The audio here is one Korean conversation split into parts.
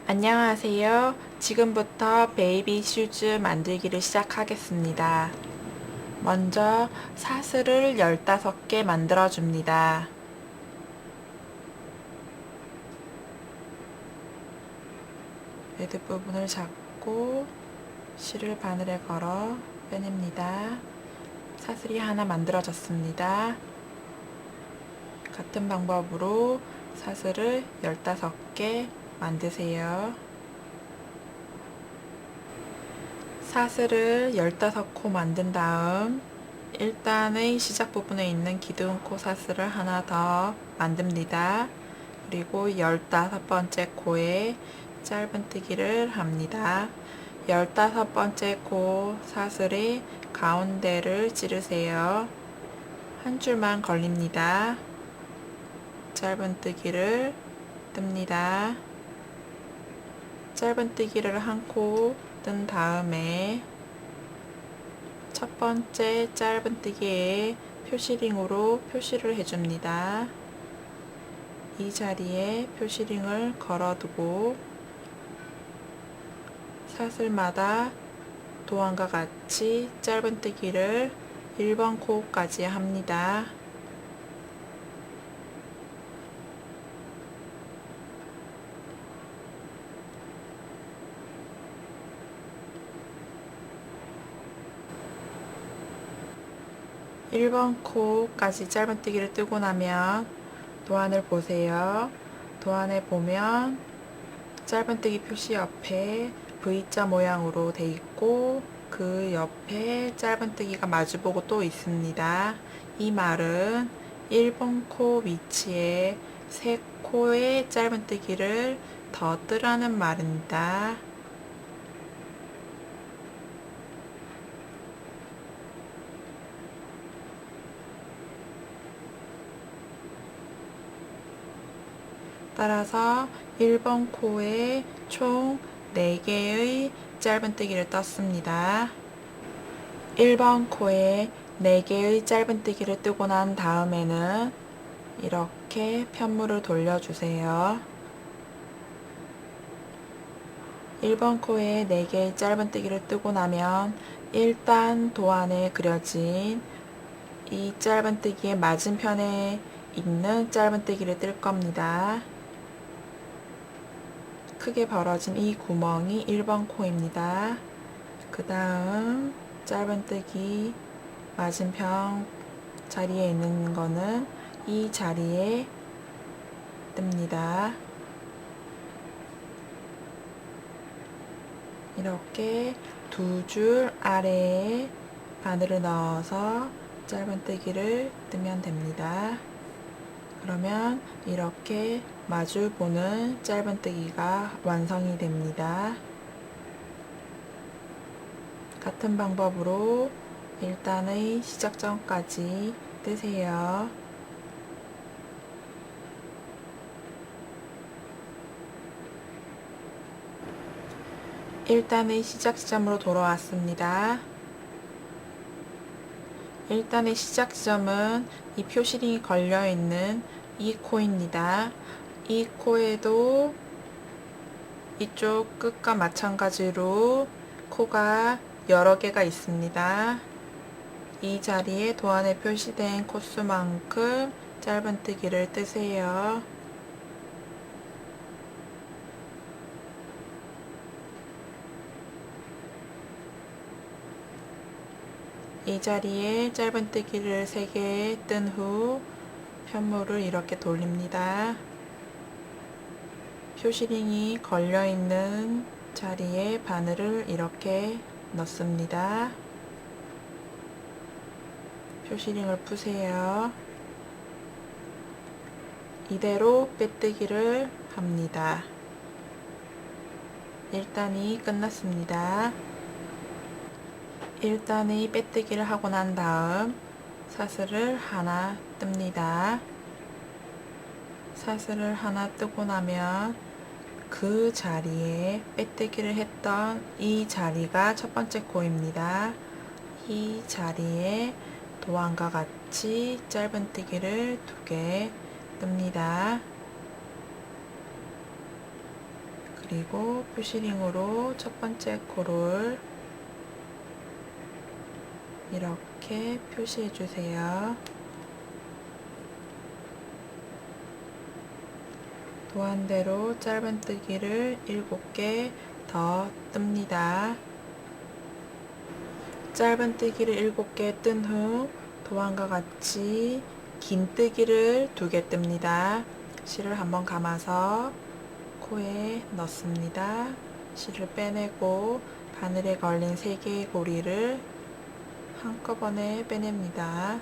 안녕하세요. 지금부터 베이비 슈즈 만들기를 시작하겠습니다. 먼저 사슬을 15개 만들어 줍니다. 매듭 부분을 잡고 실을 바늘에 걸어 빼냅니다. 사슬이 하나 만들어졌습니다. 같은 방법으로 사슬을 15개 만드세요. 사슬을 15코 만든 다음 1단의 시작 부분에 있는 기둥코 사슬을 하나 더 만듭니다. 그리고 15번째 코에 짧은뜨기를 합니다. 15번째 코 사슬의 가운데를 찌르세요. 한 줄만 걸립니다. 짧은뜨기를 뜹니다. 짧은뜨기를 한 코 뜬 다음에 첫 번째 짧은뜨기에 표시링으로 표시를 해줍니다. 이 자리에 표시링을 걸어두고 사슬마다 도안과 같이 짧은뜨기를 1번 코까지 합니다. (1번) 코까지 짧은뜨기를 뜨고 나면 도안을 보세요. 도안에 보면 짧은뜨기 표시 옆에 V자 모양으로 돼 있고 그 옆에 짧은뜨기가 마주보고 또 있습니다. 이 말은 1번 코 위치에 3코의 짧은뜨기를 더 뜨라는 말입니다. 따라서 1번 코에 총 4개의 짧은뜨기를 떴습니다. 1번 코에 4개의 짧은뜨기를 뜨고 난 다음에는 이렇게 편물을 돌려주세요. 1번 코에 4개의 짧은뜨기를 뜨고 나면 1단 도안에 그려진 이 짧은뜨기의 맞은편에 있는 짧은뜨기를 뜰 겁니다. 크게 벌어진 이 구멍이 1번 코입니다. 그 다음 짧은뜨기 맞은편 자리에 있는 거는 이 자리에 뜹니다. 이렇게 2줄 아래에 바늘을 넣어서 짧은뜨기를 뜨면 됩니다. 그러면 이렇게 마주 보는 짧은뜨기가 완성이 됩니다. 같은 방법으로 1단의 시작점까지 뜨세요. 1단의 시작 지점으로 돌아왔습니다. 1단의 시작 지점은 이 표시링이 걸려있는 이 코입니다. 이 코에도 이쪽 끝과 마찬가지로 코가 여러 개가 있습니다. 이 자리에 도안에 표시된 코수만큼 짧은뜨기를 뜨세요. 이 자리에 짧은뜨기를 3개 뜬 후 편물을 이렇게 돌립니다. 표시링이 걸려있는 자리에 바늘을 이렇게 넣습니다. 표시링을 푸세요. 이대로 빼뜨기를 합니다. 1단이 끝났습니다. 1단의 빼뜨기를 하고 난 다음 사슬을 하나 뜹니다. 사슬을 하나 뜨고 나면 그 자리에 빼뜨기를 했던 이 자리가 첫 번째 코입니다. 이 자리에 도안과 같이 짧은뜨기를 2개 뜹니다. 그리고 푸시링으로 첫 번째 코를 이렇게 표시해 주세요. 도안대로 짧은뜨기를 7개 더 뜹니다. 짧은뜨기를 7개 뜬 후 도안과 같이 긴뜨기를 2개 뜹니다. 실을 한번 감아서 코에 넣습니다. 실을 빼내고 바늘에 걸린 3개의 고리를 한꺼번에 빼냅니다.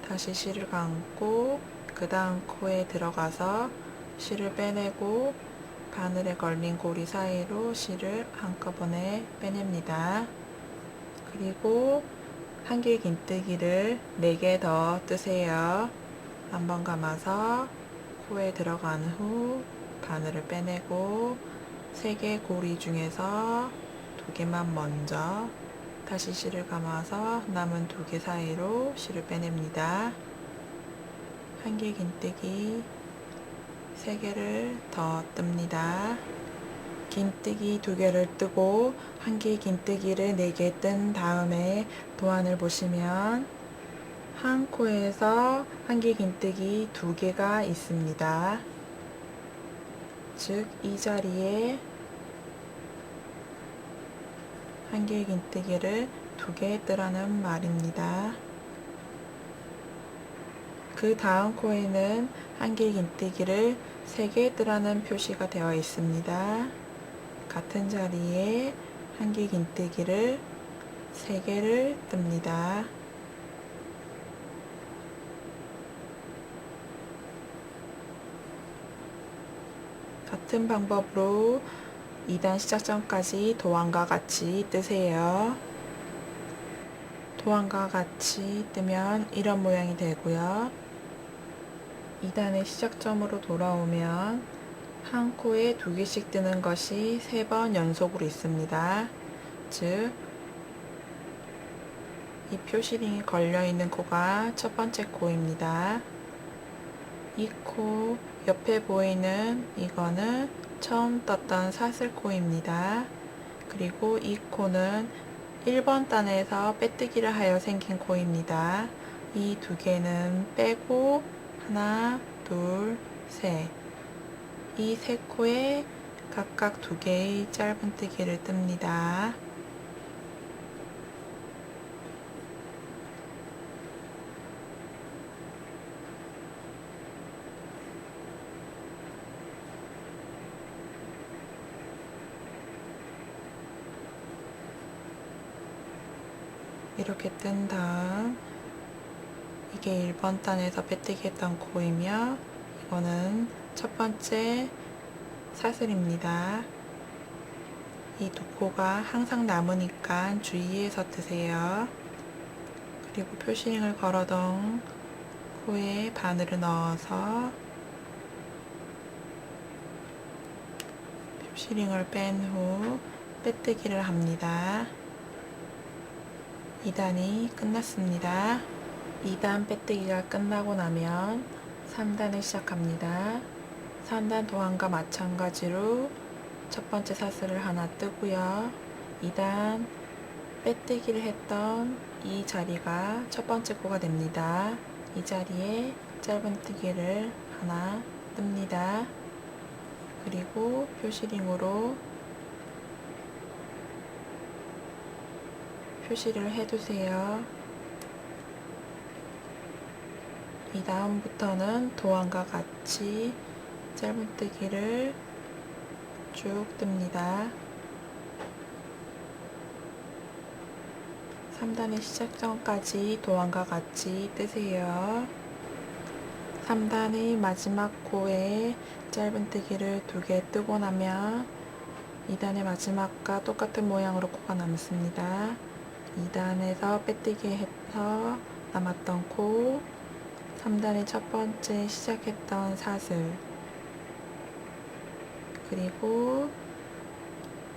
다시 실을 감고 그 다음 코에 들어가서 실을 빼내고 바늘에 걸린 고리 사이로 실을 한꺼번에 빼냅니다. 그리고 한길 긴뜨기를 4개 더 뜨세요. 한번 감아서 코에 들어간 후 바늘을 빼내고 3개 고리 중에서 2개만 먼저 다시 실을 감아서 남은 2개 사이로 실을 빼냅니다. 한길 긴뜨기 3개를 더 뜹니다. 긴뜨기 2개를 뜨고 한길 긴뜨기를 4개 뜬 다음에 도안을 보시면 한 코에서 한길 긴뜨기 2개가 있습니다. 즉 이 자리에 한길 긴뜨기를 2개 뜨라는 말입니다. 그 다음 코에는 한길 긴뜨기를 3개 뜨라는 표시가 되어 있습니다. 같은 자리에 한길 긴뜨기를 3개를 뜹니다. 같은 방법으로 2단 시작점까지 도안과 같이 뜨세요. 도안과 같이 뜨면 이런 모양이 되고요. 2단의 시작점으로 돌아오면 한 코에 2개씩 뜨는 것이 3번 연속으로 있습니다. 즉, 이 표시링이 걸려있는 코가 첫 번째 코입니다. 이 코 옆에 보이는 이거는 처음 떴던 사슬코입니다. 그리고 이 코는 1번 단에서 빼뜨기를 하여 생긴 코입니다. 이 2개는 빼고 하나, 둘, 셋. 이 3코에 각각 2개의 짧은뜨기를 뜹니다. 이렇게 뜬 다음 이게 1번 단에서 빼뜨기 했던 코이며 이거는 첫 번째 사슬입니다. 이 2코가 항상 남으니까 주의해서 뜨세요. 그리고 표시링을 걸어둔 코에 바늘을 넣어서 표시링을 뺀 후 빼뜨기를 합니다. 2단이 끝났습니다. 2단 빼뜨기가 끝나고 나면 3단을 시작합니다. 3단 도안과 마찬가지로 첫 번째 사슬을 하나 뜨고요. 2단 빼뜨기를 했던 이 자리가 첫 번째 코가 됩니다. 이 자리에 짧은뜨기를 하나 뜹니다. 그리고 표시링으로 표시를 해두세요. 이 다음부터는 도안과 같이 짧은뜨기를 쭉 뜹니다. 3단의 시작점까지 도안과 같이 뜨세요. 3단의 마지막 코에 짧은뜨기를 2개 뜨고 나면 2단의 마지막과 똑같은 모양으로 코가 남습니다. 2단에서 빼뜨기 해서 남았던 코, 3단의 첫 번째 시작했던 사슬, 그리고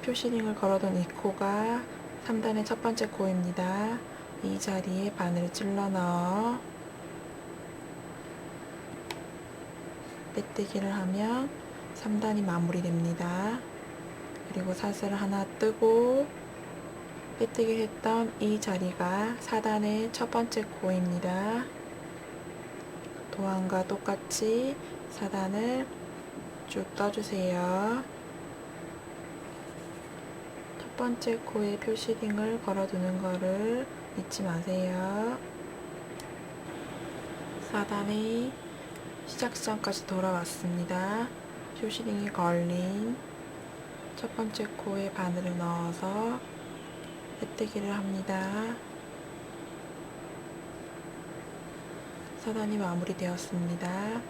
표시링을 걸어둔 이 코가 3단의 첫 번째 코입니다. 이 자리에 바늘을 찔러 넣어 빼뜨기를 하면 3단이 마무리됩니다. 그리고 사슬 하나 뜨고 빼뜨기 했던 이 자리가 4단의 첫 번째 코입니다. 도안과 똑같이 4단을 쭉 떠주세요. 첫 번째 코에 표시링을 걸어두는 거를 잊지 마세요. 4단의 시작 지점까지 돌아왔습니다. 표시링이 걸린 첫 번째 코에 바늘을 넣어서 빼뜨기를 합니다. 4단이 마무리되었습니다.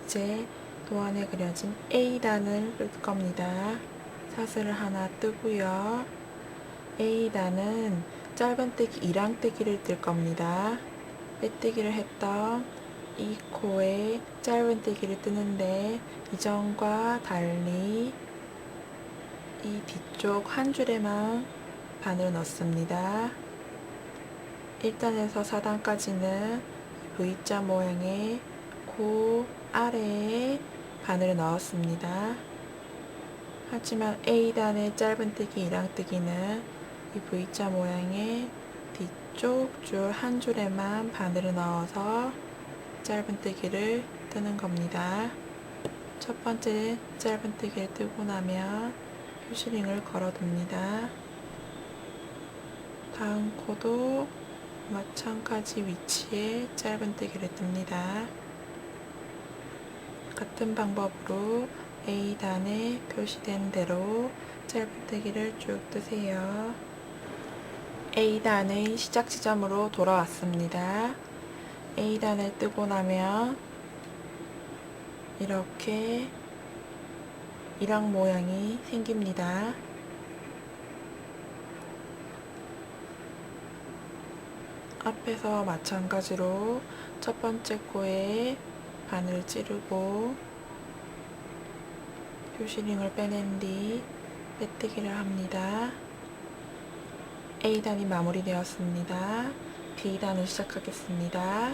이제 도안에 그려진 A단을 뜰 겁니다. 사슬을 하나 뜨고요. A단은 짧은뜨기 1항뜨기를 뜰 겁니다. 빼뜨기를 했던 이 코에 짧은뜨기를 뜨는데 이전과 달리 이 뒤쪽 한 줄에만 바늘을 넣습니다. 1단에서 4단까지는 V자 모양의 코 아래에 바늘을 넣었습니다. 하지만 A단의 짧은뜨기 1항뜨기는 이 V자 모양의 뒤쪽 줄 한 줄에만 바늘을 넣어서 짧은뜨기를 뜨는 겁니다. 첫 번째 짧은뜨기를 뜨고 나면 표시링을 걸어둡니다. 다음 코도 마찬가지 위치에 짧은뜨기를 뜹니다. 같은 방법으로 A단에 표시된 대로 짧은뜨기를 쭉 뜨세요. A단의 시작 지점으로 돌아왔습니다. A단을 뜨고 나면 이렇게 일항 모양이 생깁니다. 앞에서 마찬가지로 첫 번째 코에 바늘을 찌르고 표시링을 빼낸 뒤 빼뜨기를 합니다. A단이 마무리되었습니다. B단을 시작하겠습니다.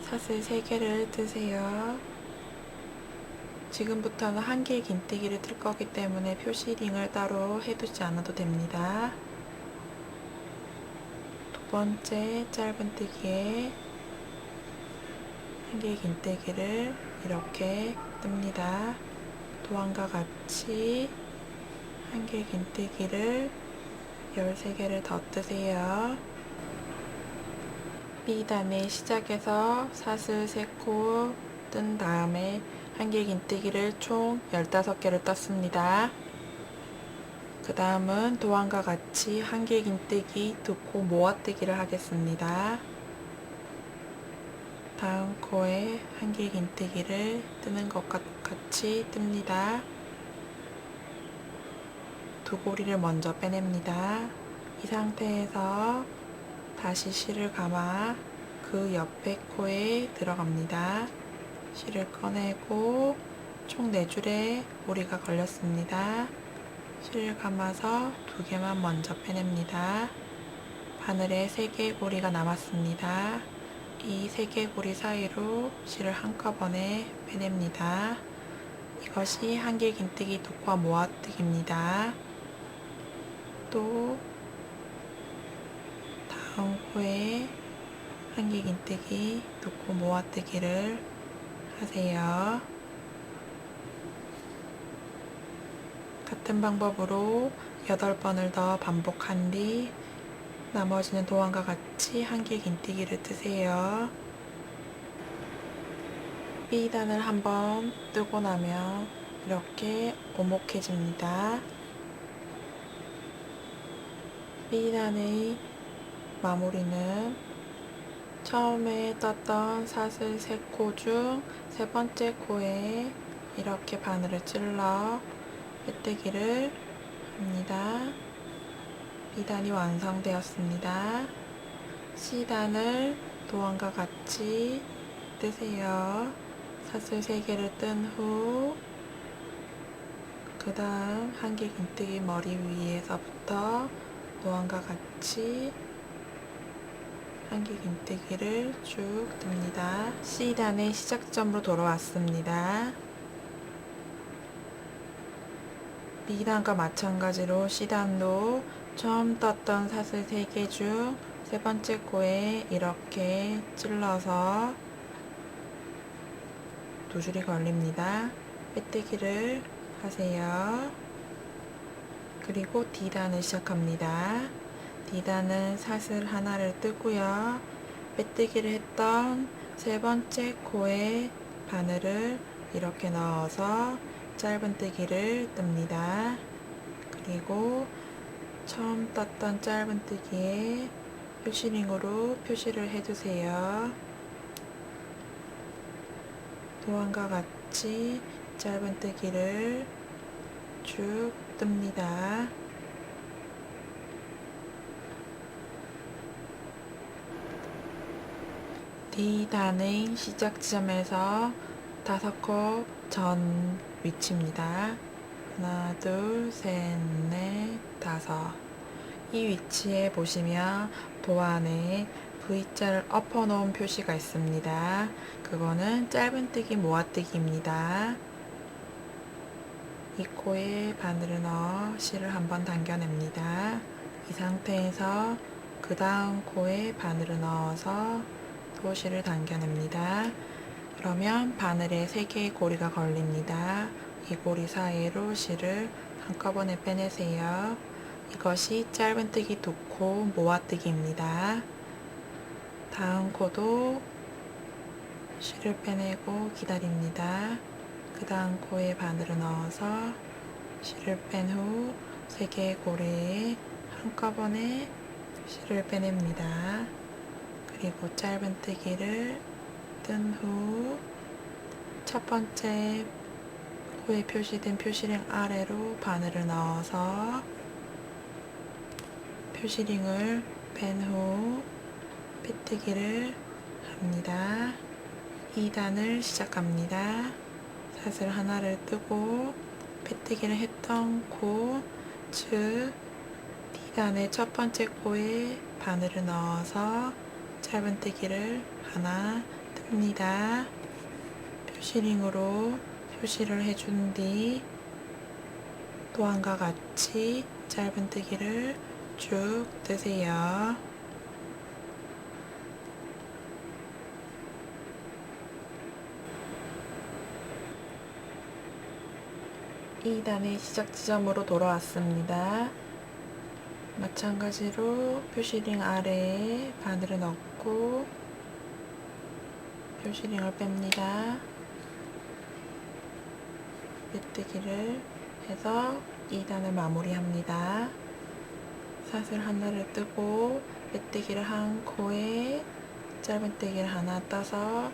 사슬 3개를 뜨세요. 지금부터는 한 개의 긴뜨기를 뜰 거기 때문에 표시링을 따로 해두지 않아도 됩니다. 두 번째 짧은뜨기에 한 개의 긴뜨기를 이렇게 뜹니다. 도안과 같이 한 개의 긴뜨기를 13개를 더 뜨세요. B단의 시작에서 사슬 3코 뜬 다음에 한 개의 긴뜨기를 총 15개를 떴습니다. 그 다음은 도안과 같이 한 개의 긴뜨기 2코 모아뜨기를 하겠습니다. 다음 코에 한 개의 긴뜨기를 뜨는 것과 같이 뜹니다. 두 고리를 먼저 빼냅니다. 이 상태에서 다시 실을 감아 그 옆에 코에 들어갑니다. 실을 꺼내고 총 4줄의 고리가 걸렸습니다. 실을 감아서 2개만 먼저 빼냅니다. 바늘에 3개의 고리가 남았습니다. 이 3개의 고리 사이로 실을 한꺼번에 빼냅니다. 이것이 한 개의 긴뜨기 2코와 모아뜨기입니다. 또 다음 코에 한 개의 긴뜨기 2코 모아뜨기를 하세요. 같은 방법으로 8번을 더 반복한 뒤 나머지는 도안과 같이 한 개의 긴뜨기를 뜨세요. B단을 한번 뜨고 나면 이렇게 오목해집니다. B단의 마무리는 처음에 떴던 사슬 3코 중 3번째 코에 이렇게 바늘을 찔러 빼뜨기를 합니다. B단이 완성되었습니다. C단을 도안과 같이 뜨세요. 사슬 3개를 뜬 후 그 다음 한 개 긴뜨기 머리 위에서부터 도안과 같이 한 개 긴뜨기를 쭉 뜹니다. C단의 시작점으로 돌아왔습니다. B단과 마찬가지로 C단도 처음 떴던 사슬 3개 중 세 번째 코에 이렇게 찔러서 두 줄이 걸립니다. 빼뜨기를 하세요. 그리고 D단을 시작합니다. D단은 사슬 하나를 뜨고요. 빼뜨기를 했던 세 번째 코에 바늘을 이렇게 넣어서 짧은뜨기를 뜹니다. 그리고 처음 떴던 짧은뜨기에 표시링으로 표시를 해주세요. 도안과 같이 짧은뜨기를 쭉 뜹니다. D단의 시작 지점에서 5코 전 위치입니다. 하나, 둘, 셋, 넷, 다섯. 이 위치에 보시면 도안에 V자를 엎어 놓은 표시가 있습니다. 그거는 짧은뜨기 모아뜨기입니다. 이 코에 바늘을 넣어 실을 한번 당겨냅니다. 이 상태에서 그 다음 코에 바늘을 넣어서 또 실을 당겨냅니다. 그러면 바늘에 3개의 고리가 걸립니다. 이 고리 사이로 실을 한꺼번에 빼내세요. 이것이 짧은뜨기 2코 모아뜨기입니다. 다음 코도 실을 빼내고 기다립니다. 그 다음 코에 바늘을 넣어서 실을 뺀 후 3개의 고리에 한꺼번에 실을 빼냅니다. 그리고 짧은뜨기를 뜬 후 첫 번째 코에 표시된 표시링 아래로 바늘을 넣어서 표시링을 뺀 후 빼뜨기를 합니다. 2단을 시작합니다. 사슬 하나를 뜨고 빼뜨기를 했던 코, 즉 D단의 첫 번째 코에 바늘을 넣어서 짧은뜨기를 하나 뜹니다. 표시링으로 표시를 해준 뒤 도안과 같이 짧은뜨기를 쭉 뜨세요. D단의 시작 지점으로 돌아왔습니다. 마찬가지로 표시링 아래에 바늘을 넣고 표시링을 뺍니다. 빼뜨기를 해서 2단을 마무리합니다. 사슬 하나를 뜨고 빼뜨기를 한 코에 짧은뜨기를 하나 떠서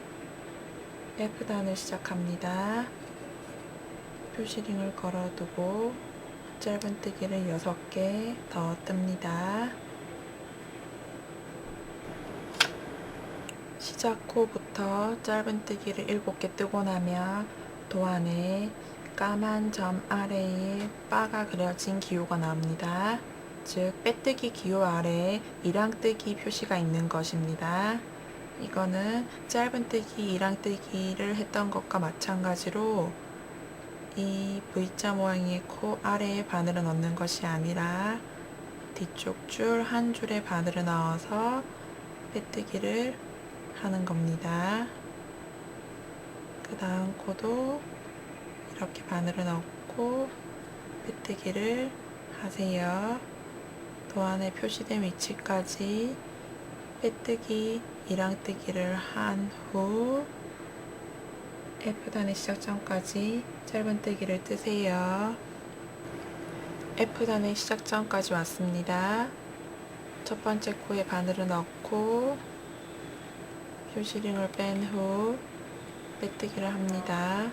F단을 시작합니다. 표시링을 걸어두고 짧은뜨기를 6개 더 뜹니다. 시작 코부터 짧은뜨기를 7개 뜨고 나면 도안에 까만 점 아래에 바가 그려진 기호가 나옵니다. 즉 빼뜨기 기호 아래에 이랑뜨기 표시가 있는 것입니다. 이거는 짧은뜨기, 이랑뜨기를 했던 것과 마찬가지로 이 V자 모양의 코 아래에 바늘을 넣는 것이 아니라 뒤쪽 줄 한 줄에 바늘을 넣어서 빼뜨기를 하는 겁니다. 그 다음 코도 이렇게 바늘을 넣고 빼뜨기를 하세요. 도안에 표시된 위치까지 빼뜨기, 이랑뜨기를 한 후 F단의 시작점까지 짧은뜨기를 뜨세요. F단의 시작점까지 왔습니다. 첫 번째 코에 바늘을 넣고 표시링을 뺀 후 빼뜨기를 합니다.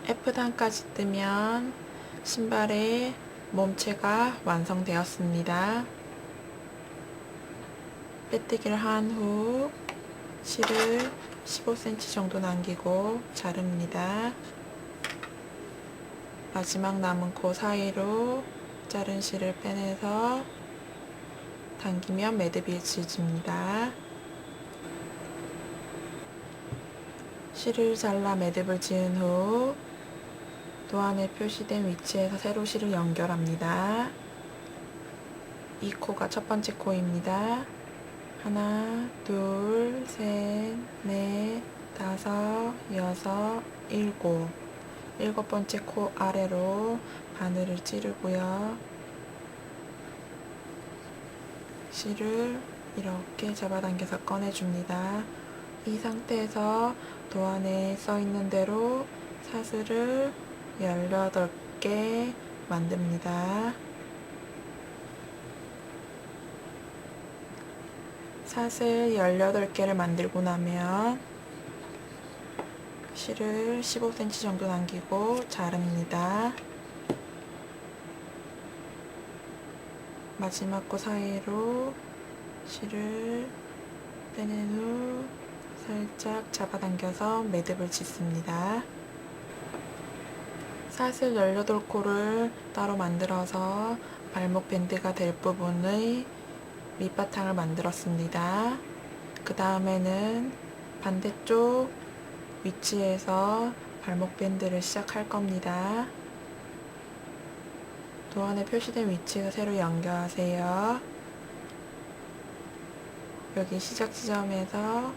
F단까지 뜨면 신발의 몸체가 완성되었습니다. 빼뜨기를 한 후 실을 15cm 정도 남기고 자릅니다. 마지막 남은 코 사이로 자른 실을 빼내서 당기면 매듭이 지어집니다. 실을 잘라 매듭을 지은 후 도안에 표시된 위치에서 세로 실을 연결합니다. 이 코가 첫 번째 코입니다. 하나, 둘, 셋, 넷, 다섯, 여섯, 일곱. 일곱 번째 코 아래로 바늘을 찌르고요. 실을 이렇게 잡아당겨서 꺼내줍니다. 이 상태에서 도안에 써있는 대로 사슬을 18개 만듭니다. 사슬 18개를 만들고 나면 실을 15cm 정도 남기고 자릅니다. 마지막 코 사이로 실을 빼낸 후 살짝 잡아당겨서 매듭을 짓습니다. 사슬 18코를 따로 만들어서 발목 밴드가 될 부분의 밑바탕을 만들었습니다. 그 다음에는 반대쪽 위치에서 발목 밴드를 시작할 겁니다. 도안에 표시된 위치에서 세로 연결하세요. 여기 시작 지점에서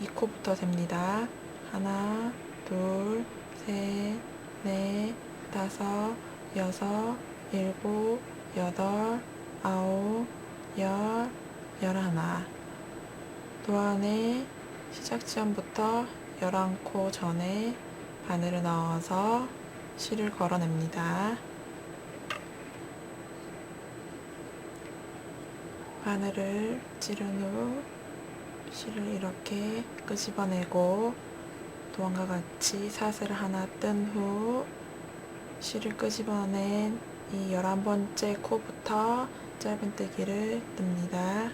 이 코부터 셉니다. 하나, 둘, 셋, 넷, 다섯, 여섯, 일곱, 여덟, 아홉, 열, 열하나. 도안에 시작 지점부터 11코 전에 바늘을 넣어서 실을 걸어냅니다. 바늘을 찌른 후 실을 이렇게 끄집어내고 도안과 같이 사슬을 하나 뜬 후 실을 끄집어낸 이 11번째 코부터 짧은뜨기를 뜹니다.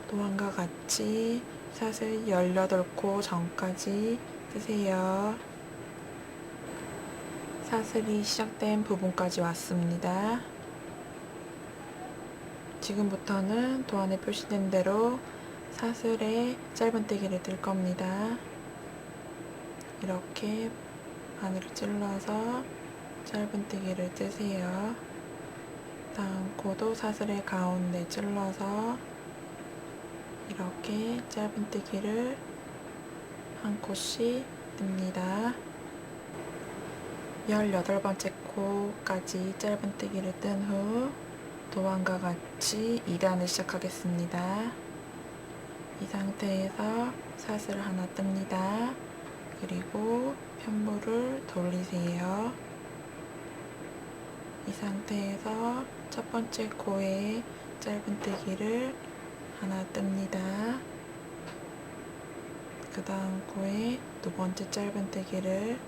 도안과 같이 사슬 18코 전까지 뜨세요. 사슬이 시작된 부분까지 왔습니다. 지금부터는 도안에 표시된 대로 사슬에 짧은뜨기를 뜰 겁니다. 이렇게 바늘을 찔러서 짧은뜨기를 뜨세요. 다음 코도 사슬의 가운데 찔러서 이렇게 짧은뜨기를 한 코씩 뜹니다. 18번째 코까지 짧은뜨기를 뜬 후 도안과 같이 2단을 시작하겠습니다. 이 상태에서 사슬을 하나 뜹니다. 그리고 편물을 돌리세요. 이 상태에서 첫 번째 코에 짧은뜨기를 하나 뜹니다. 그 다음 코에 두 번째 짧은뜨기를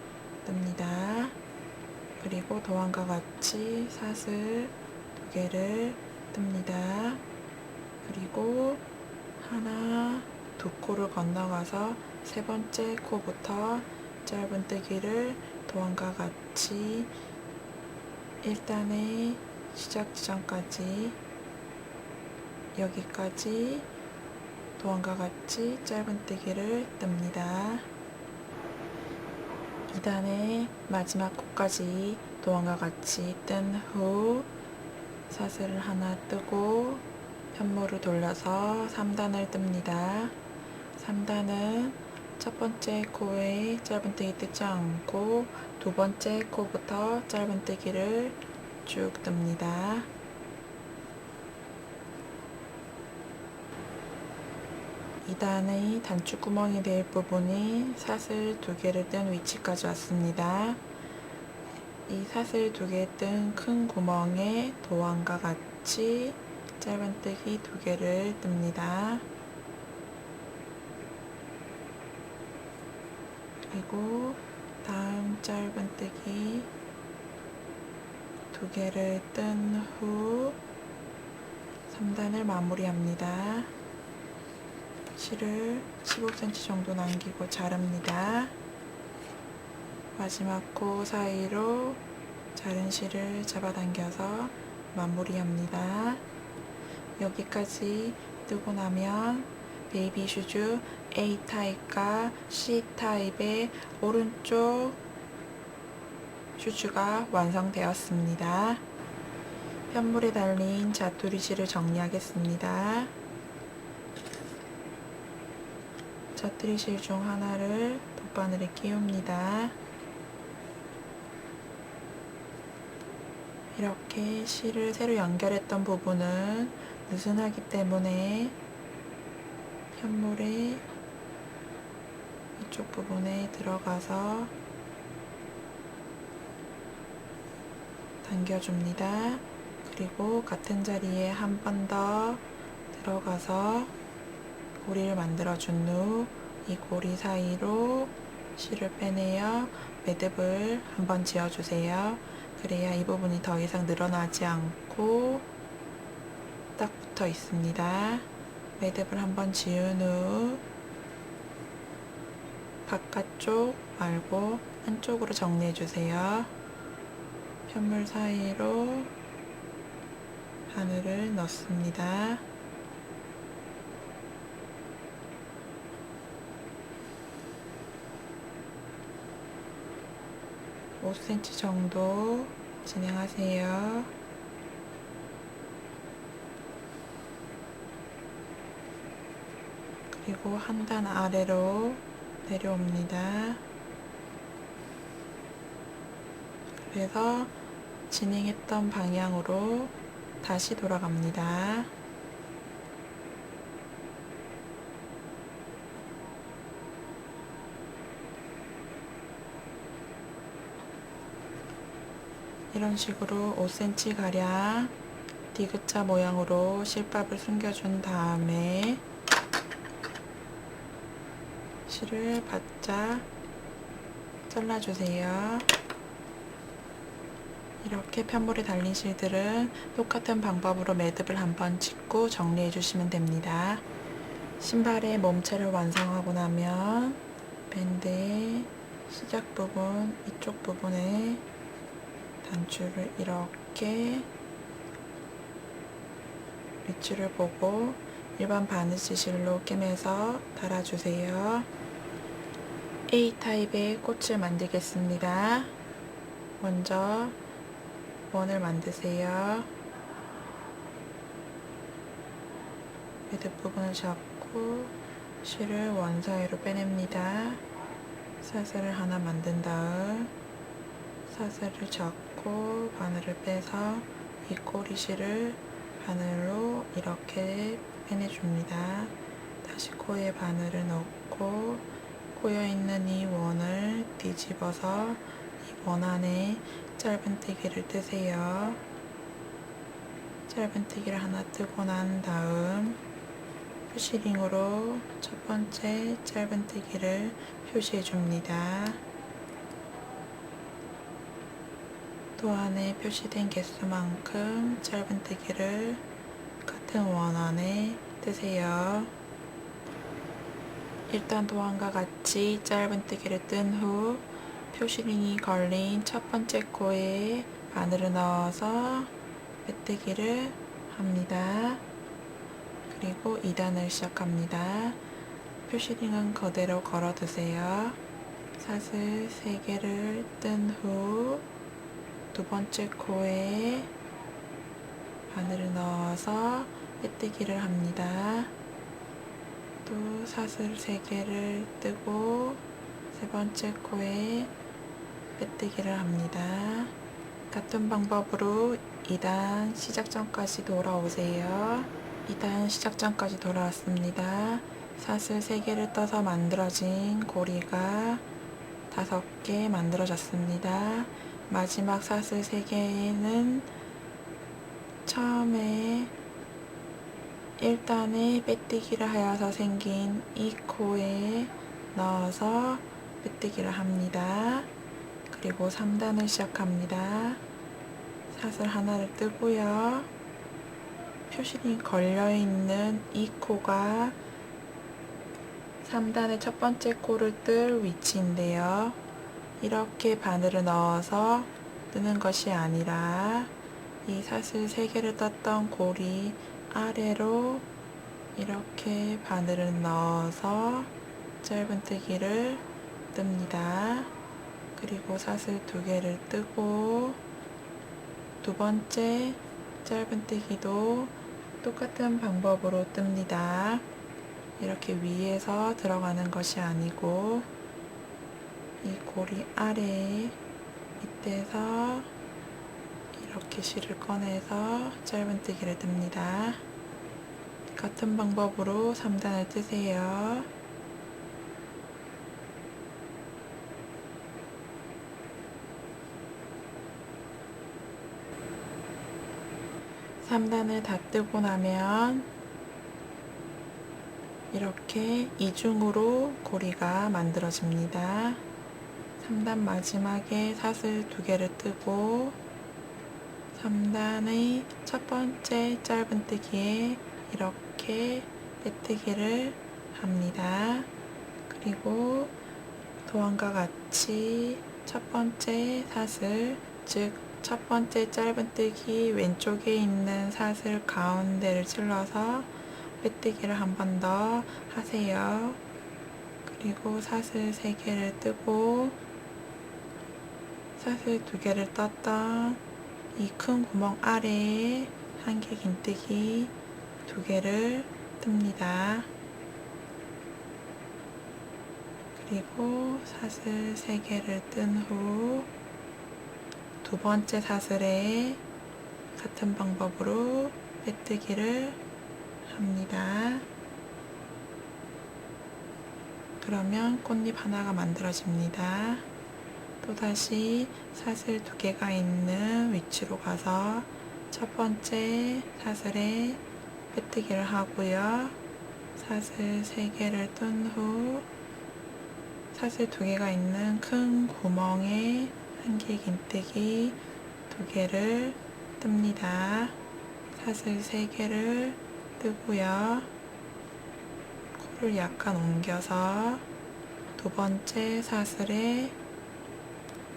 뜹니다. 그리고 도안과 같이 사슬 2개를 뜹니다. 그리고 하나, 두 코를 건너가서 세 번째 코부터 짧은뜨기를 도안과 같이 1단의 시작 지점까지 여기까지 도안과 같이 짧은뜨기를 뜹니다. 2단의 마지막 코까지 도안과 같이 뜬 후 사슬을 하나 뜨고 편물을 돌려서 3단을 뜹니다. 3단은 첫 번째 코에 짧은뜨기 뜨지 않고 두 번째 코부터 짧은뜨기를 쭉 뜹니다. 2단의 단추구멍이 될 부분이 사슬 2개를 뜬 위치까지 왔습니다. 이 사슬 2개 뜬 큰 구멍에 도안과 같이 짧은뜨기 2개를 뜹니다. 그리고 다음 짧은뜨기 2개를 뜬 후 3단을 마무리합니다. 실을 15cm 정도 남기고 자릅니다. 마지막 코 사이로 자른 실을 잡아당겨서 마무리합니다. 여기까지 뜨고 나면 베이비 슈즈 A타입과 C타입의 오른쪽 슈즈가 완성되었습니다. 편물에 달린 자투리 실을 정리하겠습니다. 자투리 실 중 하나를 돗바늘에 끼웁니다. 이렇게 실을 새로 연결했던 부분은 느슨하기 때문에 편물에 이쪽 부분에 들어가서 당겨줍니다. 그리고 같은 자리에 한 번 더 들어가서 고리를 만들어준 후 이 고리 사이로 실을 빼내어 매듭을 한번 지어주세요. 그래야 이 부분이 더 이상 늘어나지 않고 딱 붙어 있습니다. 매듭을 한번 지은 후 바깥쪽 말고 안쪽으로 정리해 주세요. 편물 사이로 바늘을 넣습니다. (5cm) 정도 진행하세요. 그리고 한 단 아래로 내려옵니다. 그래서 진행했던 방향으로 다시 돌아갑니다. 이런 식으로 5cm 가량 디귿자 모양으로 실밥을 숨겨준 다음에 실을 바짝 잘라주세요. 이렇게 편물에 달린 실들은 똑같은 방법으로 매듭을 한번 짓고 정리해 주시면 됩니다. 신발의 몸체를 완성하고 나면 밴드의 시작 부분, 이쪽 부분에 단추를 이렇게 위치를 보고 일반 바느질 실로 꿰매서 달아주세요. A타입의 꽃을 만들겠습니다. 먼저 원을 만드세요. 매듭 부분을 잡고 실을 원 사이로 빼냅니다. 사슬을 하나 만든 다음 사슬을 잡고 바늘을 빼서 이 꼬리실을 바늘로 이렇게 빼내줍니다. 다시 코에 바늘을 넣고 꼬여있는 이 원을 뒤집어서 이 원 안에 짧은뜨기를 뜨세요. 짧은뜨기를 하나 뜨고 난 다음 표시링으로 첫 번째 짧은뜨기를 표시해 줍니다. 또 안에 표시된 개수만큼 짧은뜨기를 같은 원 안에 뜨세요. 일단 도안과 같이 짧은뜨기를 뜬 후 표시링이 걸린 첫 번째 코에 바늘을 넣어서 빼뜨기를 합니다. 그리고 2단을 시작합니다. 표시링은 그대로 걸어두세요. 사슬 3개를 뜬 후 두 번째 코에 바늘을 넣어서 빼뜨기를 합니다. 또 사슬 3개를 뜨고 세 번째 코에 빼뜨기를 합니다. 같은 방법으로 2단 시작점까지 돌아오세요. 2단 시작점까지 돌아왔습니다. 사슬 3개를 떠서 만들어진 고리가 5개 만들어졌습니다. 마지막 사슬 3개는 처음에 1단에 빼뜨기를 하여서 생긴 이 코에 넣어서 빼뜨기를 합니다. 그리고 3단을 시작합니다. 사슬 하나를 뜨고요. 표시링이 걸려있는 이 코가 3단의 첫 번째 코를 뜰 위치인데요. 이렇게 바늘을 넣어서 뜨는 것이 아니라 이 사슬 3개를 떴던 고리 아래로 이렇게 바늘을 넣어서 짧은뜨기를 뜹니다. 그리고 사슬 2개를 뜨고 두 번째 짧은뜨기도 똑같은 방법으로 뜹니다. 이렇게 위에서 들어가는 것이 아니고 이 고리 아래 밑에서 이렇게 실을 꺼내서 짧은뜨기를 뜹니다. 같은 방법으로 3단을 뜨세요. 3단을 다 뜨고 나면 이렇게 이중으로 고리가 만들어집니다. 3단 마지막에 사슬 2개를 뜨고 3단의 첫 번째 짧은뜨기에 이렇게 빼뜨기를 합니다. 그리고 도안과 같이 첫 번째 사슬, 즉 첫 번째 짧은뜨기 왼쪽에 있는 사슬 가운데를 찔러서 빼뜨기를 한 번 더 하세요. 그리고 사슬 3개를 뜨고 사슬 2개를 떴던 이 큰 구멍 아래에 한개 긴뜨기 2개를 뜹니다. 그리고 사슬 3개를 뜬 후 두 번째 사슬에 같은 방법으로 빼뜨기를 합니다. 그러면 꽃잎 하나가 만들어집니다. 또다시 사슬 2개가 있는 위치로 가서 첫 번째 사슬에 빼뜨기를 하고요. 사슬 3개를 뜬 후 사슬 2개가 있는 큰 구멍에 한개 긴뜨기 2개를 뜹니다. 사슬 3개를 뜨고요. 코를 약간 옮겨서 두 번째 사슬에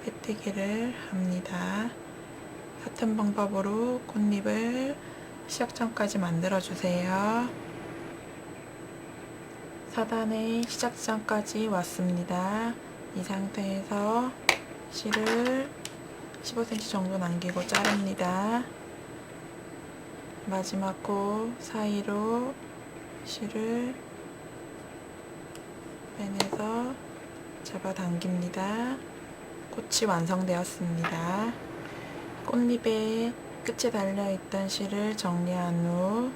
빼뜨기를 합니다. 같은 방법으로 꽃잎을 시작점까지 만들어 주세요. 4단의 시작점까지 왔습니다. 이 상태에서 실을 15cm 정도 남기고 자릅니다. 마지막 코 사이로 실을 빼내서 잡아당깁니다. 꽃이 완성되었습니다. 꽃잎의 끝에 달려있던 실을 정리한 후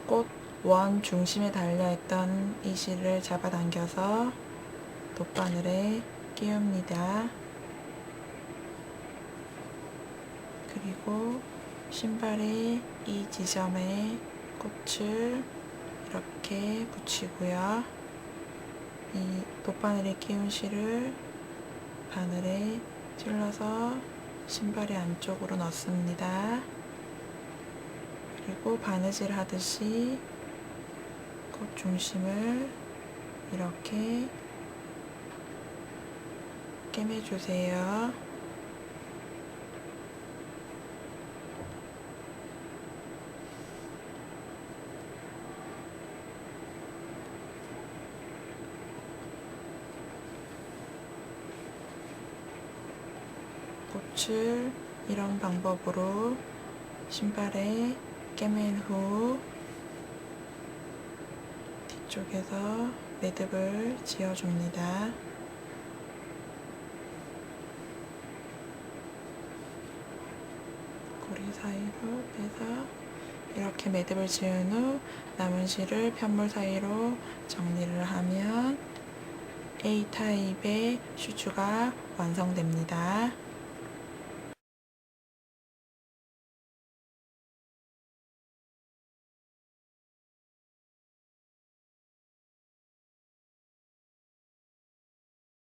꽃 원 중심에 달려있던 이 실을 잡아당겨서 돗바늘에 끼웁니다. 그리고 신발의 이 지점에 꽃을 이렇게 붙이고요. 이 돗바늘에 끼운 실을 바늘에 찔러서 신발의 안쪽으로 넣습니다. 그리고 바느질 하듯이 꽃 중심을 이렇게 꿰매주세요. 꽃을 이런 방법으로 신발에 꿰맨 후 뒤쪽에서 매듭을 지어줍니다. 고리 사이로 빼서 이렇게 매듭을 지은 후 남은 실을 편물 사이로 정리를 하면 A타입의 슈즈가 완성됩니다.